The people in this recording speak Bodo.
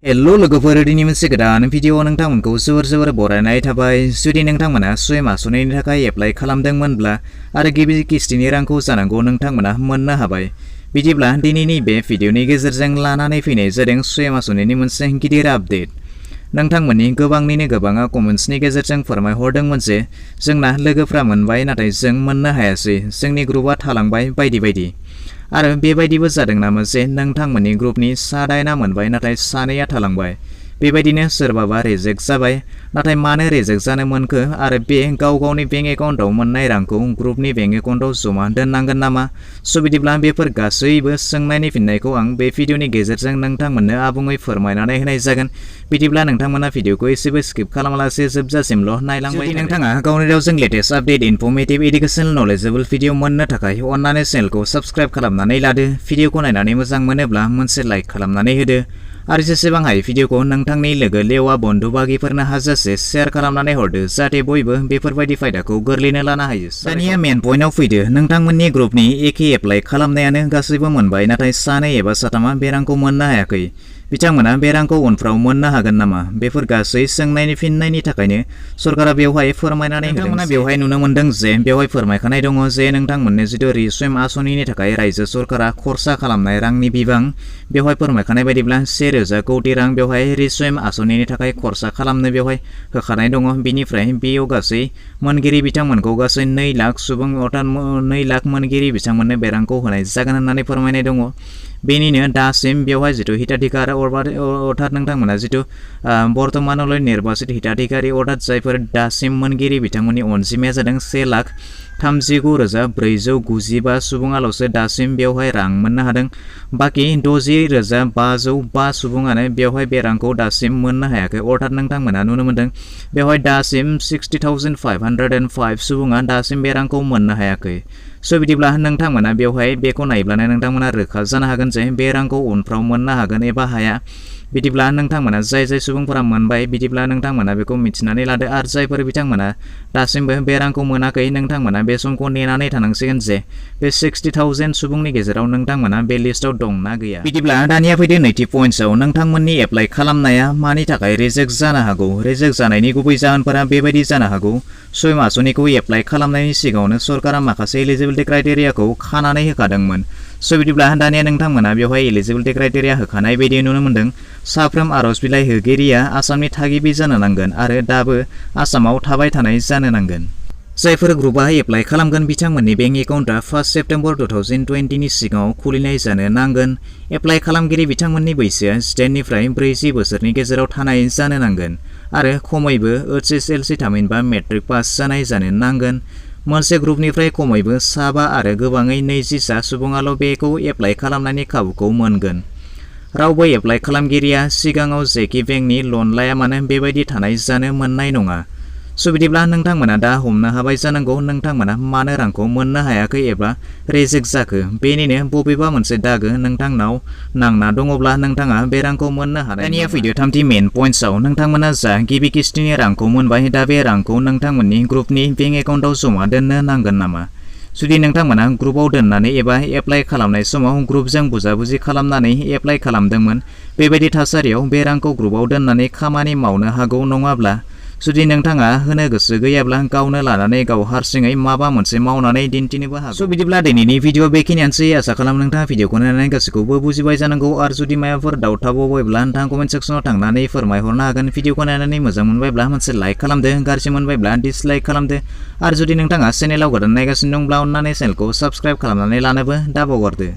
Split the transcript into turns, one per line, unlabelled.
Hello लोगोफोर दिनै मोनसे गोदान भिडिअ नोंथांमोनखौ जोबोर बरायनाय थाबाय। जुदि नोंथांमोना स्वयं मासुनायनि थाखाय एप्लाइ खालामदोंमोनब्ला आरो गिबि किस्तिनि रांखौ जानांगौ नोंथांमोना मोननो हाबाय। बिदिब्ला दिनैनि बे भिडिअनि गेजेरजों लानानै फैनाय जादों स्वयं मासुनायनि मोनसे गिदिर आपडेट। नोंथांमोननि गोबाङा कमेन्ट्सनि गेजेरजों फोरमायहरदोंमोन जे जोंना लोगोफ्रा मोनबाय नाथाय जों मोननो हायासै, जोंनि ग्रुपआ थालांबाय बायदि। आरो बेबायदिबो जादों नामा जे नोंथांमोननि ग्रुपनि सा 8आ मोनबाय नाथाय सानैया थालांबाय। बेबायदिनो सोरबाबा रिजेक्ट जाबाय, नाथाय मानो रिजेक्ट जानो मोनखो आरो बे गावनि बेंक एकाउन्टआव मोननाय रांखौ ग्रुपनि बेंक एकाउन्टआव जमा दोननांगोन नामा? बिदिब्ला बेफोर गासैबो सोंनायनि फिननायखौ आं बे भिडिअनि गेजेरजों नोंथांमोननो आबुङै फोरमायनानै होनाय जागोन। बिदिब्ला नोंथांमोना भिडिअखौ एसेबो स्किप खालामालासे जोबजासिमल' नायलांबाय। जुदि नोंथाङा गावनि रावजों latest update, informative, educational, knowledgeable video मोननो थाखाय अन्नानै चेनेलखौ साबस्क्राइब खालामनानै लादो। भिडिअखौ नायनानै मोजां मोनोब्ला मोनसे लाइक खालामनानै होदो आरो जेसेबां हायो भिडिअखौ नोंथांनि लोगो लेवा बन्धु बागिफोरनो हाजासे शेयार खालामनानै हरदो, जाहाथे बयबो बेफोरबायदि फायदाखौ गोरलैनो लानो हायो। दानिया मेन पइन्टआव फैदो। नोंथांमोननि ग्रुपनि एखे एप्लाइ खालामनायानो गासैबो मोनबाय, नाथाय सानै एबा साथामा बे रांखौ मोननो हायाखै। बिथांमोना बे रांखौ उनफ्राव मोननो हागोन नामा? बेफोर गासै सोंनायनि फिननायनि थाखायनो सरकारा बेवहाय फोरमायनानै होदों। नोंथांमोना बेवहाय नुनो मोनदों जे बेवहाय फोरमायखानाय दङ जे नोंथांमोननो जिथु स्वयं आसनिनि थाखाय रायजो सरकारा खरसा खालामनाय रांनि बिबां, बेवहाय फोरमायखानाय बायदिब्ला 1000 कौटि रां बेवहाय स्वयं आसनिनि थाखाय खरसा खालामनो बेवहाय होखानाय दङ। बिनिफ्राय बेयाव गासै मोनगिरि बिथांमोनखौ गासै 2 लाख सुबुं अर्थात 2 लाख मोनगिरि बिथांमोननो बे रांखौ होनाय जागोन होननानै फोरमायनाय दङ। बेनिनो दासिम बेवहाय जिथु हिताधिकार अर्थात नोंथांमोना जिथु बर्तमानावलाय निर्बाचित हिताधिकारी अर्थात जायफोर दासिम मोनगिरि बिथांमोननि अनजिमाया जादों 1,39,495 सुबुङाल'सो दासिम बेवहाय रां मोननो हादों। बाखि 60,505 सुबुङानो बेवहाय बे रांखौ दासिम मोननो हायाखै। अर्थात नोंथांमोना नुनो मोनदों बेवहाय दासिम 60,505 सुबुङा दासिम बे रांखौ मोननो हायाखै। बिदिब्ला नोंथांमोना बेवहाय बेखौ नायब्लानो नोंथांमोना रोखा जानो हागोन जे बे रांखौ उनफ्राव मोननो हागोन एबा हाया। बिदिब्ला नोंथांमोना जाय सुबुंफोरा मोनबाय, बिदिब्ला नोंथांमोना बेखौ मिथिनानै लादो। आरो जायफोर बिथांमोना दासिमबो बे रांखौ मोनाखै, नोंथांमोना बे समखौ नेनानै थानांसिगोन जे बे 60,000 सुबुंनि गेजेराव नोंथांमोना बे लिस्टआव दंना गैया। बिदिब्ला दानिया फैदो नैथि पइन्टआव। नोंथांमोननि एप्लाइ खालामनाया मानि थाखाय रिजेक्ट जानो हागौ? रिजेक्ट जानायनि गुबै जाहोनफोरा बेबायदि जानो हागौ। स्वयं आसनिखौ एप्लाइ खालामनायनि सिगाङावनो सरकारा माखासे एलिजिबिलिटि क्राइटेरियाखौ खानानै होखादोंमोन। बिदिब्ला दानिया नोंथांमोना बेवहाय एलिजिबिलिटि क्राइटेरिया होखानाय बायदि नुनो मोनदों। साफ्रोम आर'ज बिलाइ होगिरिया आसामनि थागिबि जानो नांगोन आरो दाबो आसामाव थाबाय थानाय जानो नांगोन। जायफोर ग्रुपआ एप्लाइ खालामगोन बिथांमोननि बेंक एकाउन्टआ 1 सेप्तेम्बर 2020 नि सिगाङाव खुलिनाय जानो नांगोन। एप्लाइ खालामगिरि बिथांमोननि बैसोआ 18निफ्राय 40 बोसोरनि गेजेराव थानाय जानो नांगोन आरो खमैबो HSLC थामहिनबा मेट्रिक पास जानाय जानो नांगोन। मोनसे ग्रुपनिफ्राय खमैबो 7 आरो गोबाङै 20 सुबुङाल' बेखौ एप्लाइ खालामनायनि खाबुखौ मोनगोन। रावबो एप्लाइ खालामगिरिया सिगाङाव जेखि बेंकनि लन लाया मानो बेबायदि थानाय जानो मोननाय नङा। बिदिब्ला नोंथांमोना दा हमनो हाबाय जानांगौ नोंथांमोना मानो रांखौ मोननो हायाखै एबा रिजेक्ट जाखो। बेनिनो बबेबा मोनसे दागो नोंथांनाव नांना दङब्ला नोंथाङा बे रांखौ मोननो हानाय। दानिया फैदो थामथि मेन पइन्टआव। नोंथांमोना जा गिबि किस्तिनि रांखौ मोनबाय, दा बे रांखौ नोंथांमोननि ग्रुपनि बेंक एकाउन्टआव जमा दोननो नांगोन नामा? जुदि नोंथांमोना ग्रुपआव दोननानै एबा एप्लाइ खालामनाय समाव ग्रुपजों बुजाबुजि खालामनानै एप्लाइ खालामदोंमोन, बेबायदि थासारियाव बे रांखौ ग्रुपआव दोननानै खामानि मावनो हागौ। नङाब्ला जुदि नोंथाङा होनो गोसो गैयाब्ला गावनो लानानै गाव हारसिङै माबा मोनसे मावनानै दिन्थिनोबो हागौ। बिदिब्ला दिनैनि भिडिअ बेखिनियानोसै। आसा खालाम नोंथाङा भिडिअखौ नायनानै गासैखौबो बुजिबाय जानांगौ। आरो जुदि माबाफोर डाउट थाबावबायब्ला नोंथाङा कमेन्ट सेक्सनाव थांनानै फोरमायहरनो हागोन। भिडिअखौ नायनानै मोजां मोनबायब्ला मोनसे लाइक खालामदो, गाज्रि मोनबायब्ला डिसलाइक खालामदो। आरो जुदि नोंथाङा चेनेलाव गोदान नायगासिनो दंब्ला अन्नानै चेनेलखौ साबस्क्राइब खालामनानै लानोबो दाबावगारदो।